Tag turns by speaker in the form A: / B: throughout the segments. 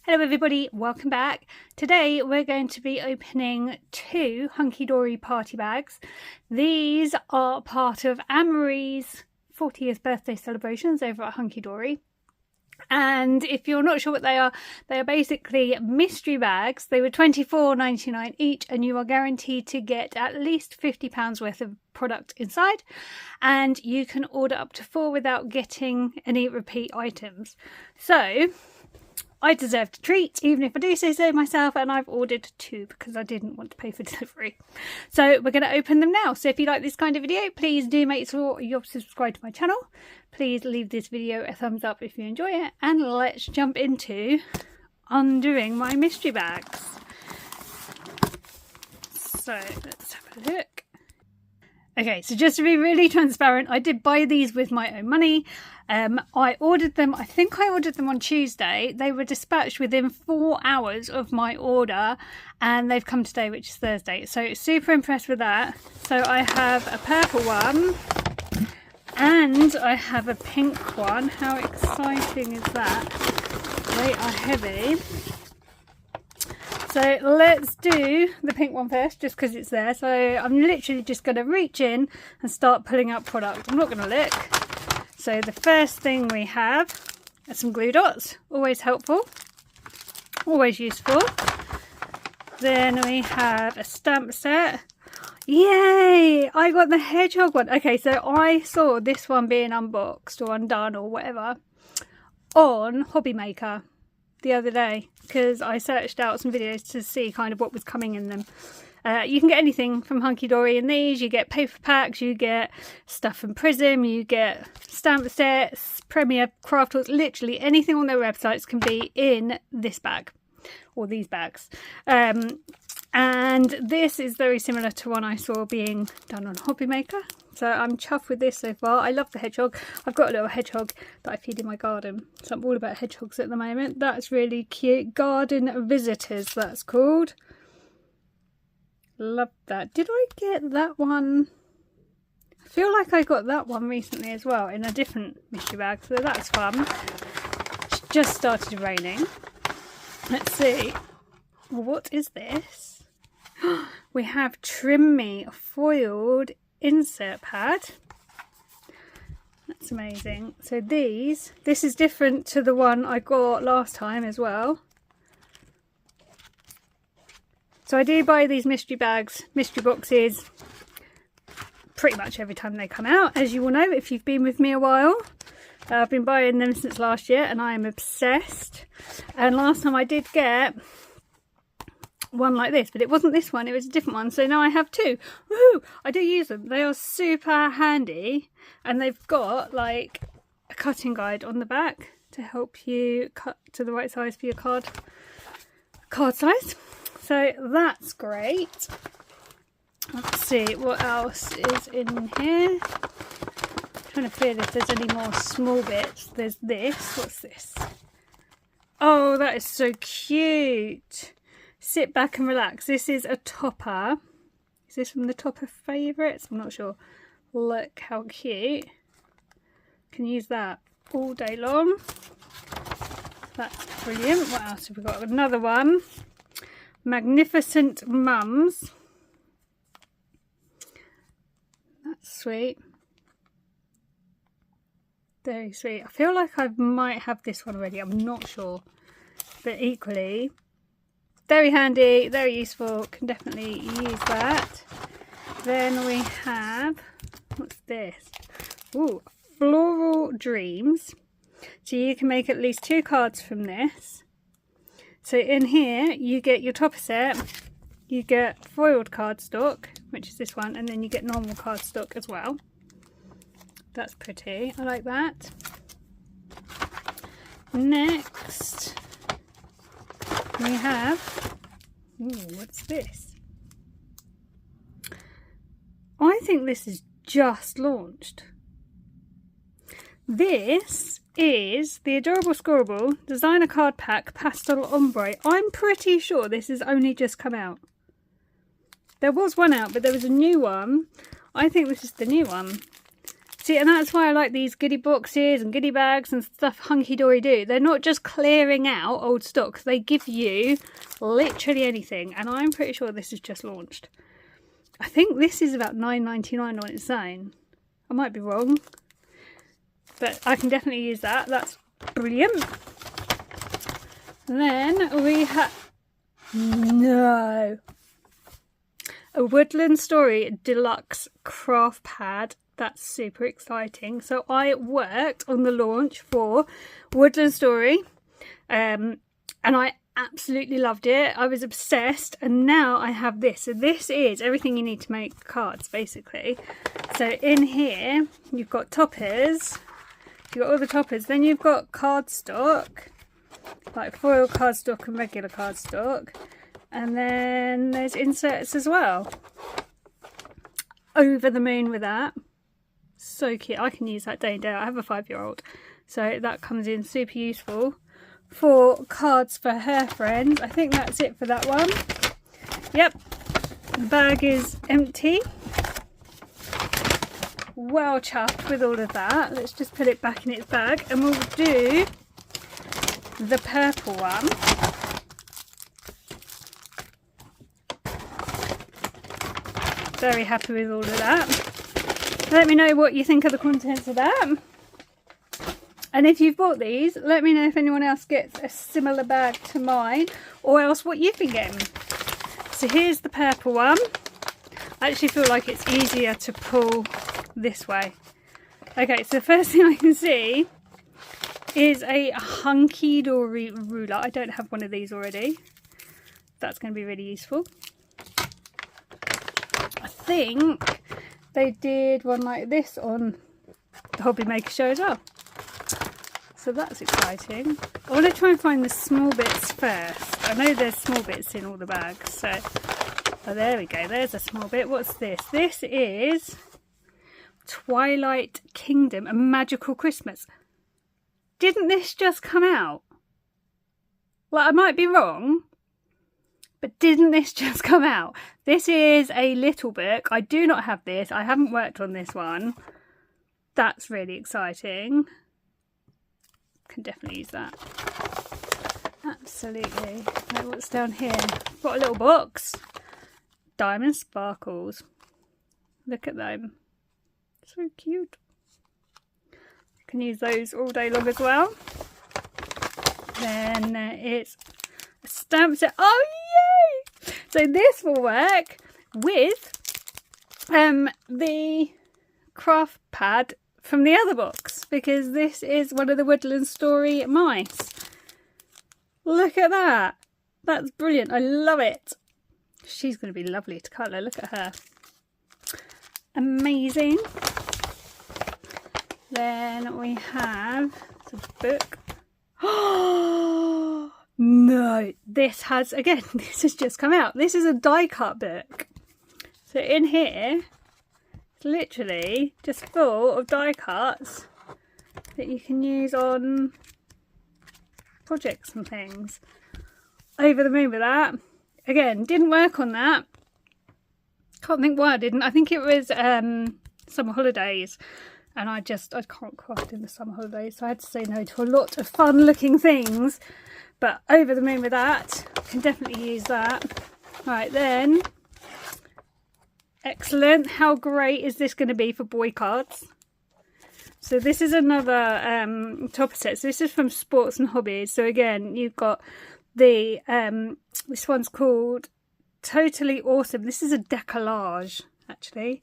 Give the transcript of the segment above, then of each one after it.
A: Hello everybody, welcome back. Today we're going to be opening two Hunkydory Party bags. These are part of Anne-Marie's 40th birthday celebrations over at Hunkydory. And if you're not sure what they are basically mystery bags. They were $24.99 each, and you are guaranteed to get at least £50 worth of product inside, and you can order up to 4 without getting any repeat items. So I deserved a treat, even if I do say so myself, and I've ordered 2 because I didn't want to pay for delivery. So we're going to open them now. So if you like this kind of video, please do make sure you're subscribed to my channel. Please leave this video a thumbs up if you enjoy it, and let's jump into undoing my mystery bags. So let's have a look. Okay, so just to be really transparent, I did buy these with my own money. I ordered them, I think I ordered them on Tuesday. They were dispatched within 4 hours of my order, and they've come today, which is Thursday. So super impressed with that. So I have a purple one and I have a pink one. How exciting is that? They are heavy. So let's do the pink one first, just because it's there. So I'm literally just going to reach in and start pulling out product. I'm not going to look. So the first thing we have are some glue dots, always helpful, always useful. Then we have a stamp set. Yay! I got the hedgehog one. Okay, so I saw this one being unboxed or undone or whatever on Hobby Maker the other day, because I searched out some videos to see kind of what was coming in them. You can get anything from Hunkydory in these. You get paper packs, you get stuff from Prism, you get stamp sets, Premier craft tools, literally anything on their websites can be in this bag, or these bags. And this is very similar to one I saw being done on Hobby Maker. So I'm chuffed with this so far. I love the hedgehog. I've got a little hedgehog that I feed in my garden. So I'm all about hedgehogs at the moment. That's really cute. Garden Visitors, that's called. Love that. Did I get that one? I feel like I got that one recently as well in a different mystery bag. So that's fun. It's just started raining. Let's see. What is this? We have Trim Me foiled insert pad. That's amazing. So this is different to the one I got last time as well. So I do buy these mystery bags, mystery boxes, pretty much every time they come out, as you will know if you've been with me a while. I've been buying them since last year and I am obsessed. And last time I did get one like this, but it wasn't this one, it was a different one. So now I have 2. Woohoo! I do use them. They are super handy, and they've got like a cutting guide on the back to help you cut to the right size for your card size. So that's great. Let's see what else is in here. I'm trying to feel if there's any more small bits. There's this. What's this? Oh, that is so cute. Sit back and relax. This is a topper. Is this from the Topper Favourites? I'm not sure. Look how cute. Can use that all day long. That's brilliant. What else have we got? Another one. Magnificent Mums. That's sweet. Very sweet. I feel like I might have this one already. I'm not sure. But equally, very handy, very useful. Can definitely use that. Then we have, what's this? Ooh, Floral Dreams. So you can make at least 2 cards from this. So in here you get your topper set, you get foiled cardstock, which is this one, and then you get normal cardstock as well. That's pretty. I like that. Next we have, ooh, what's this? I think this is just launched. This is the Adorable Scorable Designer Card Pack Pastel Ombre. I'm pretty sure this has only just come out. There was one out, but there was a new one. I think this is the new one. See, and that's why I like these goodie boxes and goodie bags and stuff Hunkydory do. They're not just clearing out old stock. They give you literally anything. And I'm pretty sure this is just launched. I think this is about $9.99 on its own. I might be wrong. But I can definitely use that. That's brilliant. And then we have... No! A Woodland Story Deluxe Craft Pad. That's super exciting. So I worked on the launch for Woodland Story and I absolutely loved it. I was obsessed, and now I have this. So this is everything you need to make cards, basically. So in here you've got toppers, you've got all the toppers, then you've got cardstock, like foil cardstock and regular cardstock, and then there's inserts as well. Over the moon with that. So cute. I can use that day and day. I have a 5-year-old, so that comes in super useful for cards for her friends. I think that's it for that one. Yep, the bag is empty. Well chuffed with all of that. Let's just put it back in its bag and we'll do the purple one. Very happy with all of that. Let me know what you think of the contents of that. And if you've bought these, let me know if anyone else gets a similar bag to mine, or else what you've been getting. So here's the purple one. I actually feel like it's easier to pull this way. Okay, so the first thing I can see is a Hunkydory ruler. I don't have one of these already. That's going to be really useful. I think they did one like this on the Hobby Maker show as well. So that's exciting. I want to try and find the small bits first. I know there's small bits in all the bags. So, oh, there we go. There's a small bit. What's this? This is Twilight Kingdom, A Magical Christmas. Didn't this just come out? Well, I might be wrong, but didn't this just come out? This is a little book. I do not have this. I haven't worked on this one. That's really exciting. Can definitely use that. Absolutely. Right, what's down here? Got a little box. Diamond sparkles. Look at them. So cute. You can use those all day long as well. Then it's a stamp set. Oh, yay! So this will work with the craft pad from the other box, because this is one of the Woodland Story mice. Look at that. That's brilliant. I love it. She's going to be lovely to colour. Look at her. Amazing. Then we have the book. Oh no, this has, again, this has just come out. This is a die cut book. So in here, it's literally just full of die cuts that you can use on projects and things. Over the moon with that. Again, didn't work on that. Can't think why I didn't. I think it was summer holidays, and I can't craft in the summer holidays, so I had to say no to a lot of fun looking things. But over the moon with that. Can definitely use that. Right then. Excellent. How great is this going to be for boy cards? So this is another topper set. So this is from Sports and Hobbies. So again, you've got the this one's called Totally Awesome. This is a decollage, actually.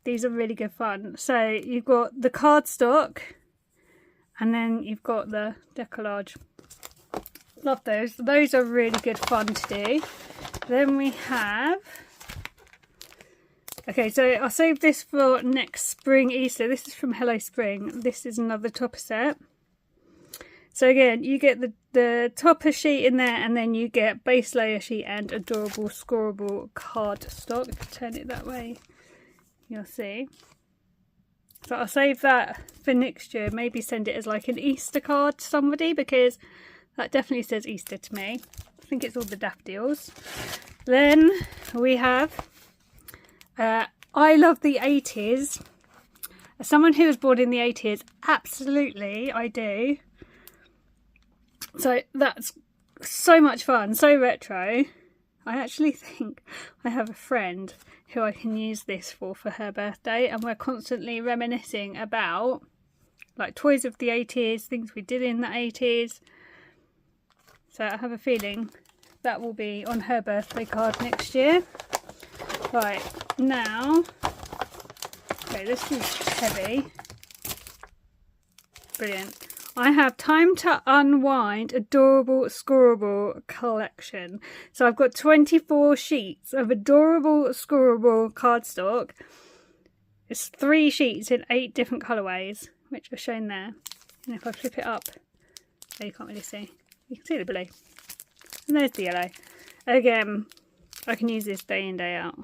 A: These are really good fun. So you've got the cardstock, and then you've got the decollage. Love those. Those are really good fun to do. Then we have... Okay, so I'll save this for next spring Easter. This is from Hello Spring. This is another topper set. So again, you get the topper sheet in there, and then you get base layer sheet and adorable scoreable cardstock. If you turn it that way, you'll see. So I'll save that for next year. Maybe send it as like an Easter card to somebody, because that definitely says Easter to me. I think it's all the daffodils. Then we have I Love the 80s, As someone who was born in the 80s, absolutely I do. So that's so much fun, so retro. I actually think I have a friend who I can use this for her birthday, and we're constantly reminiscing about like toys of the 80s, things we did in the 80s. So I have a feeling that will be on her birthday card next year. Right, now, okay, this is heavy. Brilliant. I have Time to Unwind Adorable Scoreable collection. So I've got 24 sheets of adorable scoreable cardstock. It's 3 sheets in 8 different colourways, which are shown there. And if I flip it up, oh, you can't really see. You can see the blue. And there's the yellow. Again, I can use this day in, day out.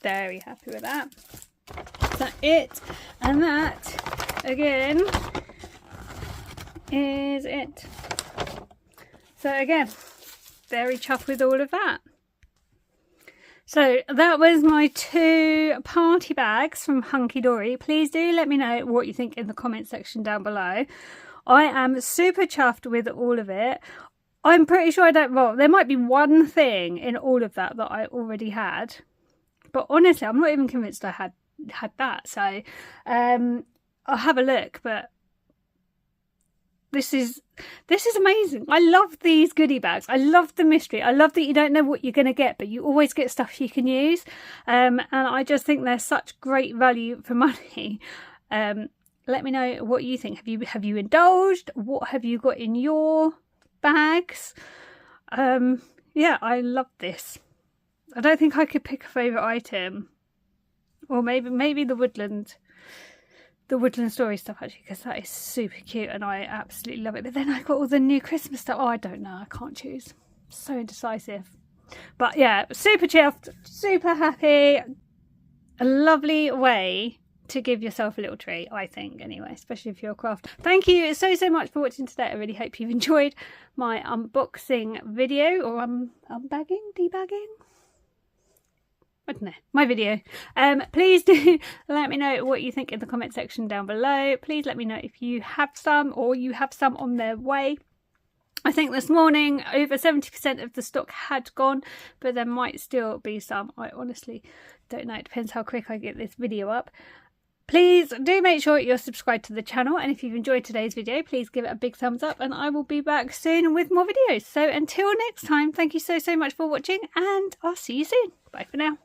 A: Very happy with that. That's it. And that, again, is it. So again, very chuffed with all of that. So that was my 2 party bags from Hunkydory. Please do let me know what you think in the comment section down below. I am super chuffed with all of it. I'm pretty sure there might be one thing in all of that I already had, but honestly I'm not even convinced I had that. So I'll have a look, but this is amazing. I love these goodie bags. I love the mystery. I love that you don't know what you're going to get, but you always get stuff you can use. And I just think they're such great value for money. Let me know what you think. Have you indulged? What have you got in your bags? Yeah, I love this. I don't think I could pick a favourite item. Or maybe the woodland story stuff, actually, because that is super cute and I absolutely love it. But then I got all the new Christmas stuff. Oh, I don't know. I can't choose. So indecisive. But yeah, super chuffed, super happy. A lovely way to give yourself a little treat, I think, anyway, especially if you're a craft. Thank you so much for watching today. I really hope you've enjoyed my unboxing video, or unbagging, debagging. I don't know, my video. Please do let me know what you think in the comment section down below. Please let me know if you have some, or you have some on their way. I think this morning over 70% of the stock had gone, but there might still be some. I honestly don't know. It depends how quick I get this video up. Please do make sure you're subscribed to the channel, and if you've enjoyed today's video, please give it a big thumbs up, and I will be back soon with more videos. So until next time, thank you so much for watching, and I'll see you soon. Bye for now.